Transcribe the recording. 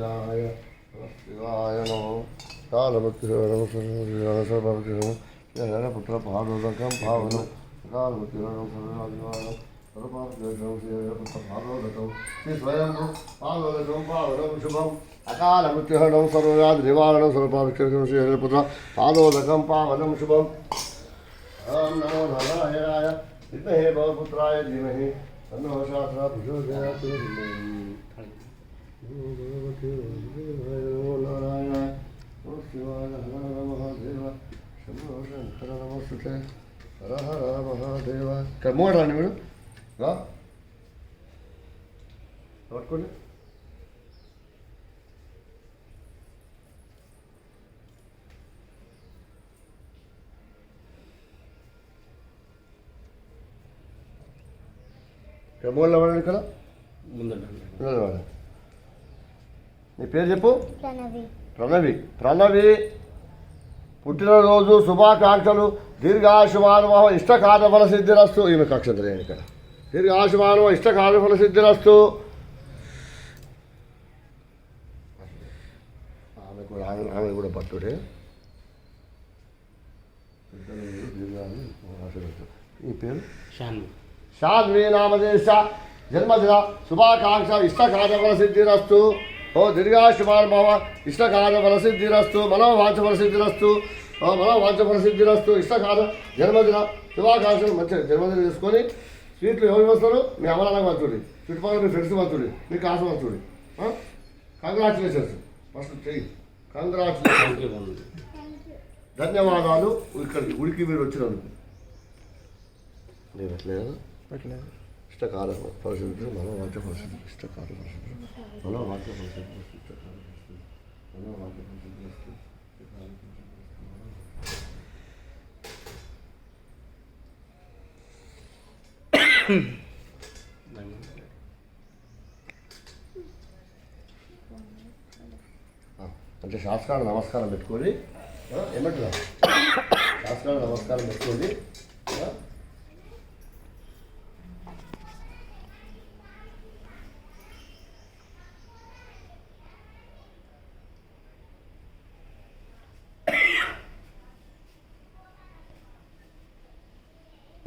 శివాయ నమో కాలమృత్యుహరణం పుత్ర పాదోదకం పావనం కాలమృత్యుహరణం సర్వాదివానం సర్వపాదోదకం శ్రీ స్వయంభూ పాదోదకం పావనం శుభం అకాల మృత్యుహరణం సర్వవ్యాధి నివారణం సర్వపాదక్షరం శ్రీ హరిపుత్ర పాదోదకం పావనం శుభం ఓం నమో నారాయణాయ విద్మహే భవపుత్రాయ ధీమహి తన్నో శాస్త్రా ప్రచోదయాత్ నమో నారాయణాయ ఓ శివాయ హర హర మహాదేవ శంభో శంకర నమస్తుతే హర హర మహాదేవ ఇక్కడ మూడు రండి మీరు పట్టుకోండి ఇక్కడ మూడు వాడండి ఇక్కడ ముందు నీ పేరు చెప్పు ప్రణవి ప్రణవి పుట్టినరోజు శుభాకాంక్షలు దీర్ఘాయుష్మానుభవ ఇష్టకార్యఫల సిద్ధిరస్తు ఈమె కక్షంతరేణి ఇక్కడ దీర్ఘాయుష్మానుభవ ఇష్టకార్యఫల సిద్ధిరస్తు ఆమె కూడా పట్టుడే ఈ పేరు శాన్వి నామదేశ జన్మదిన శుభాకాంక్ష ఇష్టకార్యఫల సిద్ధిరస్తు ఓ దీర్ఘాయుష్మానుభవ ఇష్టకార్యఫల సిద్ధిరస్తు మనోవాంఛఫల సిద్ధిరస్తు మనోవాంఛఫల సిద్ధిరస్తు ఇష్టకార్య జన్మదిన శుభాకాంక్షలు మంచిగా జన్మదిన చేసుకొని స్వీట్లు ఎవరు వస్తారు మీ అమరాలకు పంచుడి చుట్టుపక్కల మీ ఫ్రెండ్స్ పంచుడి మీ క్లాస్ పంచుడి కంగ్రాచులేషన్స్ ఫస్ట్ చెయ్యి కంగ్రాచులేషన్స్ ధన్యవాదాలు ఇక్కడికి ఉడికి మీరు వచ్చినందుకు నేను పెట్టలేదు ఇష్టకాల పరిస్థితులు మనోవాంఛ పరిస్థితులు ఇష్టకాల పరిస్థితులు మనోవాంఛ పరిస్థితులు ఇష్టకాల పరిస్థితులు మనోవాంఛ పరిస్థితులు అంటే శాస్త్రాలు నమస్కారం పెట్టుకొని ఏమంటున్నారు శాస్త్రాలు నమస్కారం పెట్టుకోండి